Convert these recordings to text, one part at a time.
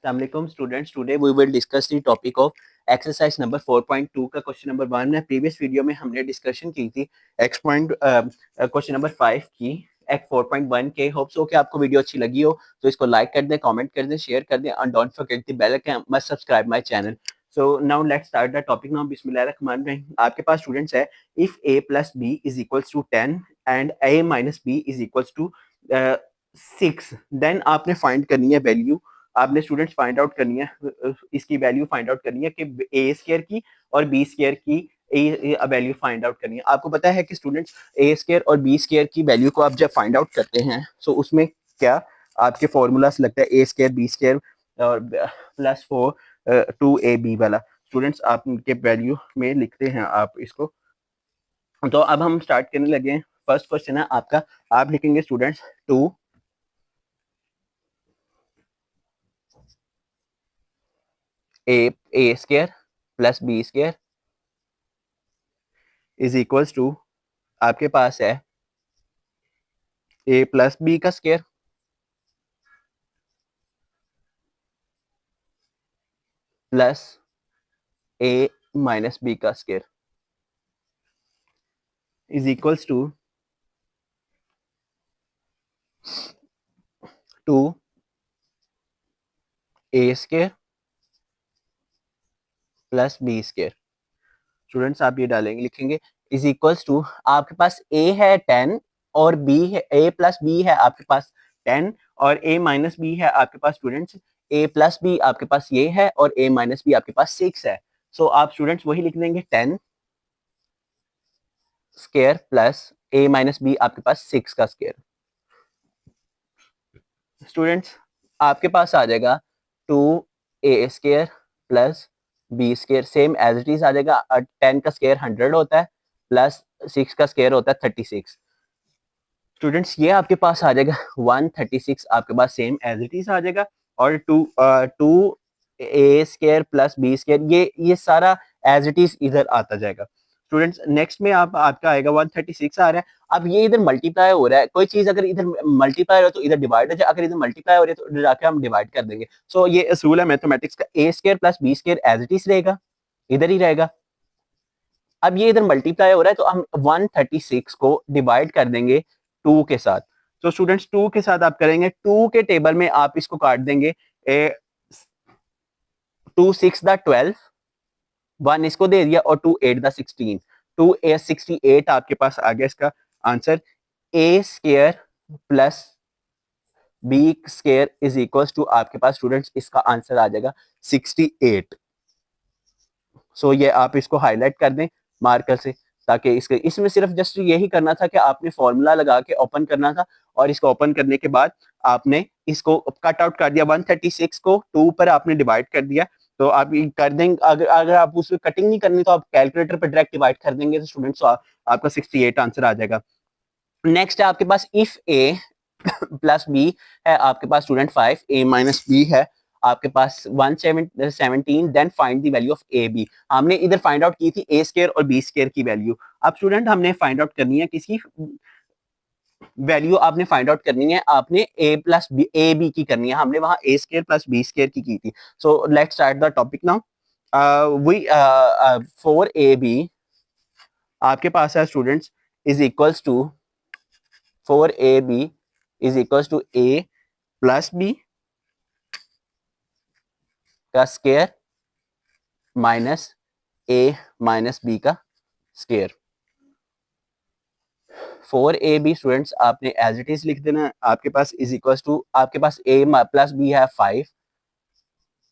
Assalamualaikum students. Today we will discuss the topic of exercise number 4.2 का question number 1 है. Previous video में हमने discussion की थी क्वेश्चन नंबर 5 की एक्ट 4.1 के. होप सो कि आपको वीडियो अच्छी लगी हो तो इसको लाइक कर दें, कमेंट कर दें, शेयर कर दें and don't forget the bell icon, must subscribe my channel. So now let's start the topic now. बिस्मिल्लाहिर्रहमानिर्रहीम. आपके पास स्टूडेंट्स है if a plus b is equals to 10 and a minus b is equals to 6, then आपने find करनी है value. आपने students find out करनी है, इसकी वैल्यू फाइंड आउट करनी है कि ए स्क्वायर की और बी स्क्वायर की वैल्यू फाइंड आउट करनी है. आपको पता है कि स्टूडेंट्स ए स्क्वायर और बी स्क्वायर की वैल्यू को आप जब फाइंड आउट करते हैं तो उसमें क्या आपके फॉर्मूलास लगता है ए स्क्वायर बी स्क्वायर और प्लस 4 2ab वाला. स्टूडेंट्स आप इनके वैल्यू में लिखते हैं आप इसको. तो अब हम स्टार्ट करने लगे हैं. फर्स्ट क्वेश्चन है आपका. आप लिखेंगे students 2 a square plus B square is equals to आपके पास है ए प्लस बी का square plus a minus B का square is equals to 2 a square plus B square. Students आप ये डालेंगे, लिखेंगे इज इक्वल्स टू आपके पास ए है 10 और बी है ए प्लस बी है आपके पास 10 और ए माइनस बी है आपके पास. स्टूडेंट्स ए प्लस बी आपके पास ये है और ए माइनस बी आपके पास 6 है. सो आप स्टूडेंट्स वही लिख देंगे 10 square plus a minus b आपके पास 6 का स्क्वायर. स्टूडेंट्स आपके पास आ जाएगा 2 a square plus B square same as it is आ जाएगा. 10 का स्क्वायर 100 होता है प्लस 6 का स्क्वायर होता है 36. स्टूडेंट्स ये आपके पास आ जाएगा 136 आपके पास सेम एज इट इज आ जाएगा. और 2 a square plus B square ये सारा एज इट इज इधर आता जाएगा. स्टूडेंट्स नेक्स्ट में आपका आएगा 136 आ रहा है. अब ये इधर मल्टीप्लाई हो रहा है. कोई चीज अगर इधर मल्टीप्लाई हो तो इधर डिवाइड हो जाए, अगर इधर मल्टीप्लाई हो रही है तो इधर जाके हम डिवाइड कर देंगे. सो ये असूल है मैथमेटिक्स का. A square plus B square as it is रहेगा, इधर ही रहेगा. अब ये इधर मल्टीप्लाई हो रहा है तो हम 136 को डिवाइड कर देंगे 2 के साथ. तो स्टूडेंट्स 2 के साथ आप करेंगे 2 के टेबल में आप इसको काट देंगे 2 6 द 12 1 इसको दे दिया और 2 8 द 16 2 8 68 आपके पास आ गया इसका answer. A square plus B square is equals to आपके पास स्टूडेंट्स इसका आंसर आ जाएगा 68. सो ये आप इसको हाईलाइट कर दें मार्कर से ताकि इसमें सिर्फ जस्ट यही करना था कि आपने फॉर्मूला लगा के ओपन करना था और इसको ओपन करने के बाद आपने इसको कट आउट कर दिया. 136 को 2 पर आपने डिवाइड कर दिया. तो आप कर देंगे. अगर आप उसमें कटिंग नहीं करनी तो आप कैलकुलेटर पर डायरेक्ट डिवाइड कर देंगे तो स्टूडेंट्स आपका 68 आंसर आ जाएगा. नेक्स्ट है आपके पास इफ ए प्लस बी है आपके पास स्टूडेंट 5 ए माइनस बी है आपके पास 117. Then find the value of a b. हमने इधर फाइंड आउट की थी ए स्क्वायर और बी स्क्वायर की वैल्यू. अब स्टूडेंट हमने फाइंड आउट करनी है किसकी वैल्यू आपने फाइंड आउट करनी है. आपने ए प्लस बी ए बी की करनी है. हमने वहां A square plus B square की थी. So let's start the topic now. We 4ab आपके पास है students is equals to 4ab is equals to A plus B का square minus A minus B का स्क्वायर. 4ab स्टूडेंट्स आपने as it is लिख देना. आपके पास इज इक्वल्स टू आपके पास a प्लस बी है 5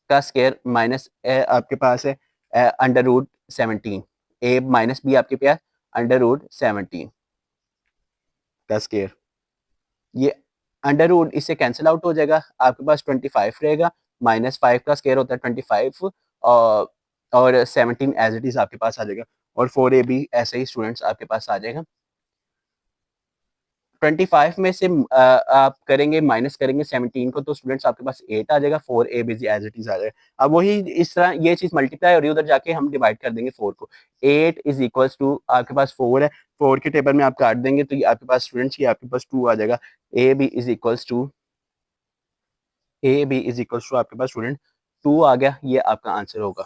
का स्क्वायर माइनस आपके पास है under root 17. a minus b आपके पास अंडर रूट 17 का स्क्वायर. ये अंडर रूट इससे कैंसिल आउट हो जाएगा. आपके पास 25 रहेगा. माइनस 5 का स्क्वायर होता है 25 और 17 एज इट इज आपके पास आ जाएगा. और 4ab ऐसे ही स्टूडेंट्स आपके पास आ जाएगा. 25 में से आप करेंगे माइनस करेंगे 17 को तो स्टूडेंट्स आपके पास 8 आ जाएगा. 4ab एज इट इज आ जाएगा. अब वही इस तरह ये चीज मल्टीप्लाई हो रही है उधर जाके हम डिवाइड कर देंगे 4 को. 8 इज इक्वल्स टू आपके पास 4 है. 4 के टेबल में आप काट देंगे तो ये आपके पास स्टूडेंट्स ये आपके पास 2 आ जाएगा. ab is equals to a b is equal to आपके पास स्टूडेंट 2 आ गया, ये आपका आंसर होगा।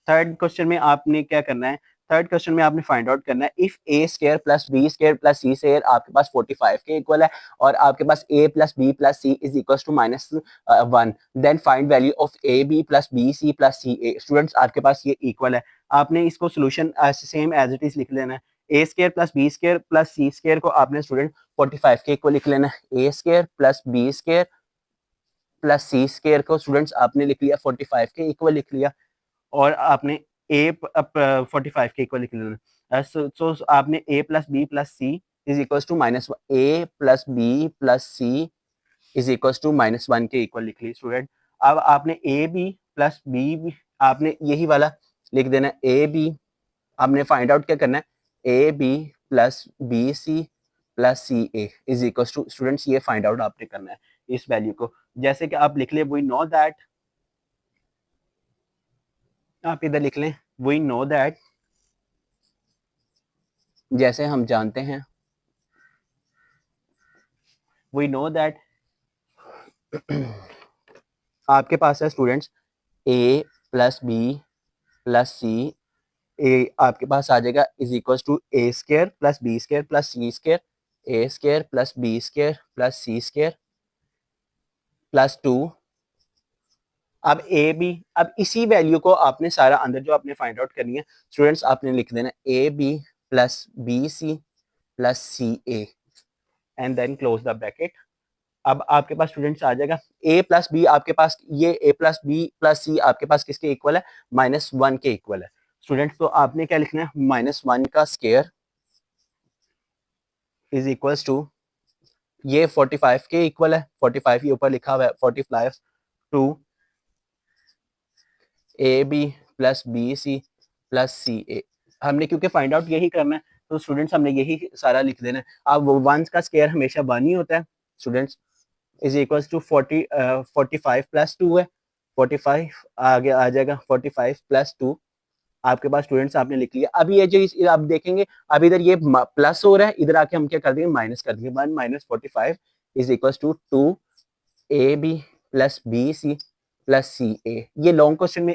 थर्ड क्वेश्चन में आपने क्या करना है, थर्ड क्वेश्चन में आपने फाइंड आउट करना है if a square plus B square plus c square आपके पास 45 के इक्वल है और आपके पास a plus b plus c is equal to -1, then find value of a b plus b c plus c a. Students आपके पास ये इक्वल है, आपने इसको solution same as it is लिख लेना है। A square plus B square plus c square को आपने स्टूडेंट 45 के इक्वल लिख लेना है। A square plus B square plus c square को स्टूडेंट्स आपने लिख लिया 45 के इक्वल लिख लिया और आपने ए 45 के इक्वल लिख लेना। सो आपने ए plus b plus c is equal to -1, a plus b plus c is equal to -1 के इक्वल लिख ली स्टूडेंट। अब आपने ए बी प्लस बी आपने यही वाला लिख देना, ए बी आपने फाइंड आउट क्या करना है, a b plus b c plus c a is equal to students, ये फाइंड आउट आपने करना है इस वैल्यू को। जैसे कि आप लिख ले वी नो दैट, आप इधर लिख लें वी नो दैट, जैसे हम जानते हैं वी नो दैट आपके पास है students a plus b plus c, a आपके पास आ जाएगा is equal to a square plus B square plus c square, a square plus B square plus c square plus 2। अब ए बी, अब इसी वैल्यू को आपने सारा अंदर जो आपने फाइंड आउट करनी है स्टूडेंट्स आपने लिख देना a b plus b c plus c a and then close the bracket. अब आपके पास स्टूडेंट्स आ जाएगा ए प्लस बी, आपके पास ये ए प्लस बी प्लस सी आपके पास किसके इक्वल है, -1 के इक्वल है स्टूडेंट्स। तो आपने क्या लिखना है, -1 का स्क्वायर इज इक्वल टू ये 45 के इक्वल है, 45 ये ऊपर लिखा हुआ है 45 two a b plus b c plus c a. हमने क्योंकि फाइंड आउट यही करना है तो स्टूडेंट्स हमने यही सारा लिख देना है। अब 1 का स्क्वायर हमेशा 1 ही होता है students, is equal to 45 plus 2 है, 45 आगे आ जाएगा 45 प्लस 2 आपके पास स्टूडेंट्स आपने लिख लिया। अभी ये जो आप देखेंगे अब इधर ये प्लस हो रहा है, इधर आके हम क्या कर देंगे माइनस कर देंगे, 1 minus 45 is equal to 2 a b plus b c plus c a. ये लॉन्ग क्वेश्चन में